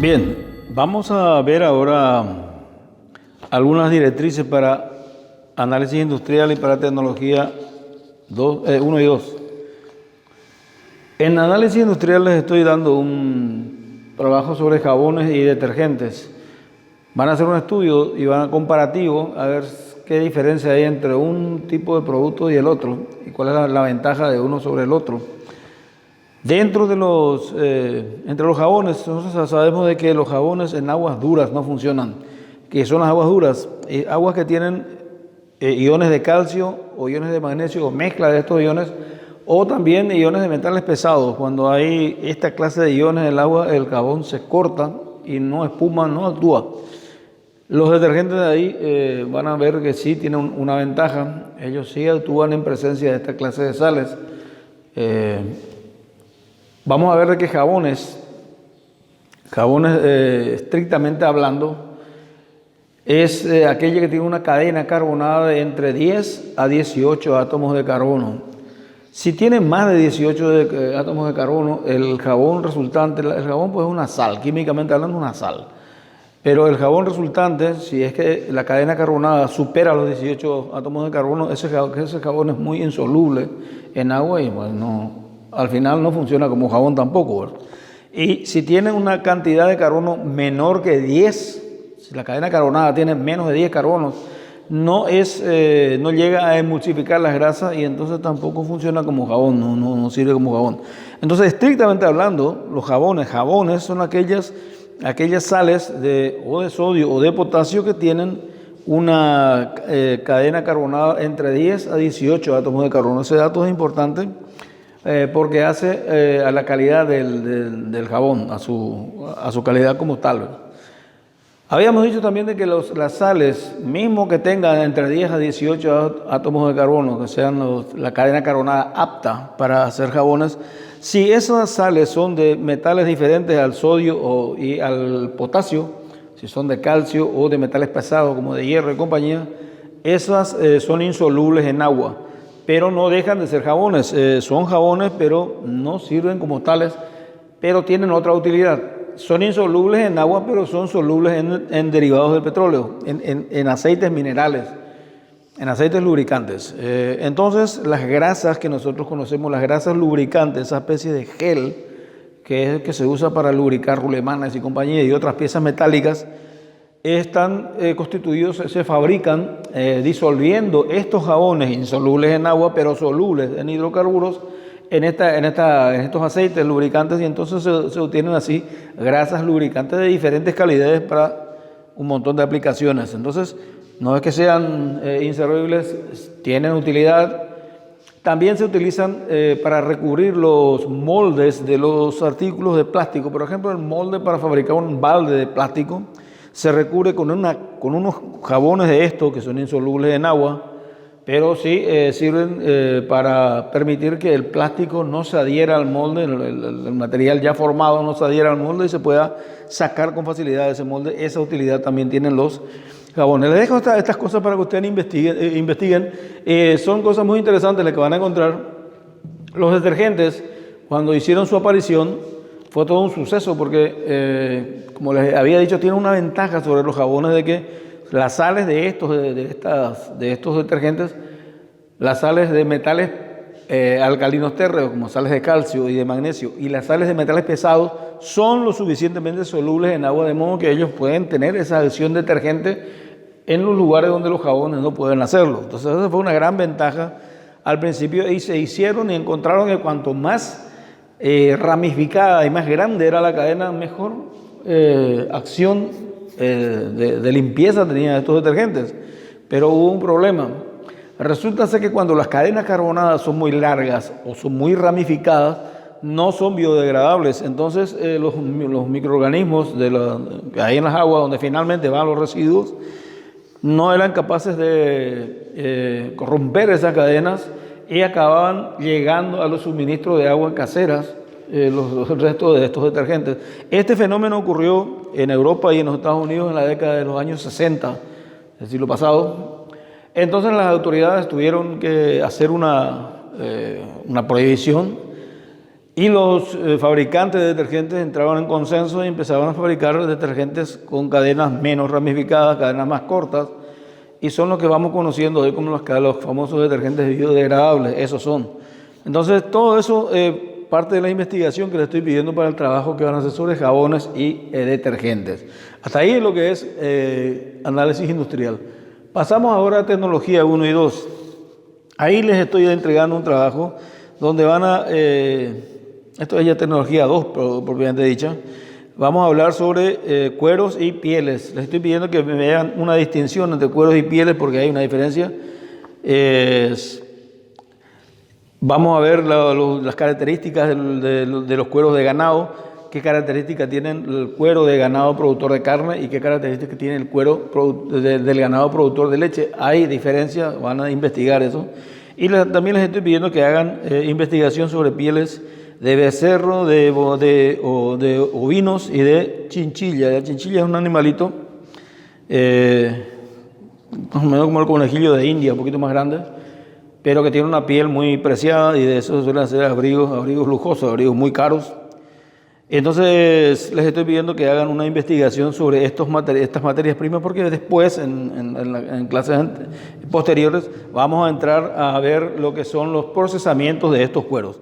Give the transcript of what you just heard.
Bien, vamos a ver ahora algunas directrices para análisis industrial y para tecnología 1 y 2. En análisis industrial les estoy dando un trabajo sobre jabones y detergentes. Van a hacer un estudio y van a comparativo a ver qué diferencia hay entre un tipo de producto y el otro y cuál es la ventaja de uno sobre el otro. Dentro de entre los jabones, nosotros sabemos de que los jabones en aguas duras no funcionan. ¿Qué son las aguas duras? Aguas que tienen iones de calcio o iones de magnesio o mezcla de estos iones, o también iones de metales pesados. Cuando hay esta clase de iones en el agua, el jabón se corta y no espuma, no actúa. Los detergentes de ahí van a ver que sí tienen una ventaja. Ellos sí actúan en presencia de esta clase de sales. Vamos a ver de qué jabones estrictamente hablando, es aquella que tiene una cadena carbonada de entre 10 a 18 átomos de carbono. Si tiene más de 18 átomos de carbono, el jabón resultante, el jabón pues es una sal, químicamente hablando una sal. Pero el jabón resultante, si es que la cadena carbonada supera los 18 átomos de carbono, ese jabón es muy insoluble en agua y pues al final no funciona como jabón tampoco, ¿verdad? Y si tiene una cantidad de carbono menor que 10, si la cadena carbonada tiene menos de 10 carbonos, no llega a emulsificar las grasas y entonces tampoco funciona como jabón, no sirve como jabón. Entonces, estrictamente hablando, los jabones son aquellas sales o de sodio o de potasio que tienen una cadena carbonada entre 10 a 18 átomos de carbono. Ese dato es importante porque hace a la calidad del jabón, a su calidad como tal, ¿verdad? Habíamos dicho también de que las sales, mismo que tengan entre 10 a 18 átomos de carbono, que sean la cadena carbonada apta para hacer jabones, si esas sales son de metales diferentes al sodio y al potasio, si son de calcio o de metales pesados como de hierro y compañía, esas son insolubles en agua, pero no dejan de ser jabones. Son jabones, pero no sirven como tales, pero tienen otra utilidad. Son insolubles en agua, pero son solubles en derivados del petróleo, en aceites minerales, en aceites lubricantes. Entonces, las grasas que nosotros conocemos, las grasas lubricantes, esa especie de gel que es el que se usa para lubricar rulemanes y compañía y otras piezas metálicas, están constituidos, se fabrican disolviendo estos jabones insolubles en agua, pero solubles en hidrocarburos, en estos aceites lubricantes, y entonces se obtienen así grasas lubricantes de diferentes calidades para un montón de aplicaciones. Entonces, no es que sean inservibles, tienen utilidad. También se utilizan para recubrir los moldes de los artículos de plástico. Por ejemplo, el molde para fabricar un balde de plástico se recubre con unos jabones de estos que son insolubles en agua, pero sí sirven para permitir que el plástico no se adhiera al molde, el material ya formado no se adhiera al molde y se pueda sacar con facilidad de ese molde. Esa utilidad también tienen los jabones. Les dejo estas cosas para que ustedes investiguen. Son cosas muy interesantes las que van a encontrar. Los detergentes, cuando hicieron su aparición, fue todo un suceso porque, como les había dicho, tiene una ventaja sobre los jabones de que las sales de estos detergentes, las sales de metales alcalinos térreos, como sales de calcio y de magnesio, y las sales de metales pesados, son lo suficientemente solubles en agua, de modo que ellos pueden tener esa acción detergente en los lugares donde los jabones no pueden hacerlo. Entonces, esa fue una gran ventaja al principio, y se hicieron y encontraron que cuanto más ramificada y más grande era la cadena, mejor acción de limpieza tenían estos detergentes. Pero hubo un problema. Resulta ser que cuando las cadenas carbonadas son muy largas o son muy ramificadas, no son biodegradables. Entonces los microorganismos que hay en las aguas, donde finalmente van los residuos, no eran capaces de romper esas cadenas y acababan llegando a los suministros de agua caseras, los restos de estos detergentes. Este fenómeno ocurrió en Europa y en los Estados Unidos en la década de los años 60 del siglo pasado. Entonces las autoridades tuvieron que hacer una prohibición Y los fabricantes de detergentes entraban en consenso y empezaban a fabricar detergentes con cadenas menos ramificadas, cadenas más cortas, y son los que vamos conociendo hoy como los famosos detergentes biodegradables, esos son. Entonces, todo eso parte de la investigación que le estoy pidiendo para el trabajo que van a hacer sobre jabones y detergentes. Hasta ahí lo que es análisis industrial. Pasamos ahora a tecnología 1 y 2. Ahí les estoy entregando un trabajo donde van a... esto es ya tecnología 2, propiamente dicha. Vamos a hablar sobre cueros y pieles. Les estoy pidiendo que me vean una distinción entre cueros y pieles porque hay una diferencia. Vamos a ver las características de los cueros de ganado, qué características tienen el cuero de ganado productor de carne y qué características tiene el cuero del ganado productor de leche. Hay diferencias, van a investigar eso. Y también les estoy pidiendo que hagan investigación sobre pieles de becerro, de ovinos y de chinchilla. La chinchilla es un animalito, más o menos como el conejillo de India, un poquito más grande, pero que tiene una piel muy preciada y de eso suelen hacer abrigos lujosos, abrigos muy caros. Entonces les estoy pidiendo que hagan una investigación sobre estas materias primas porque después en clases posteriores vamos a entrar a ver lo que son los procesamientos de estos cueros.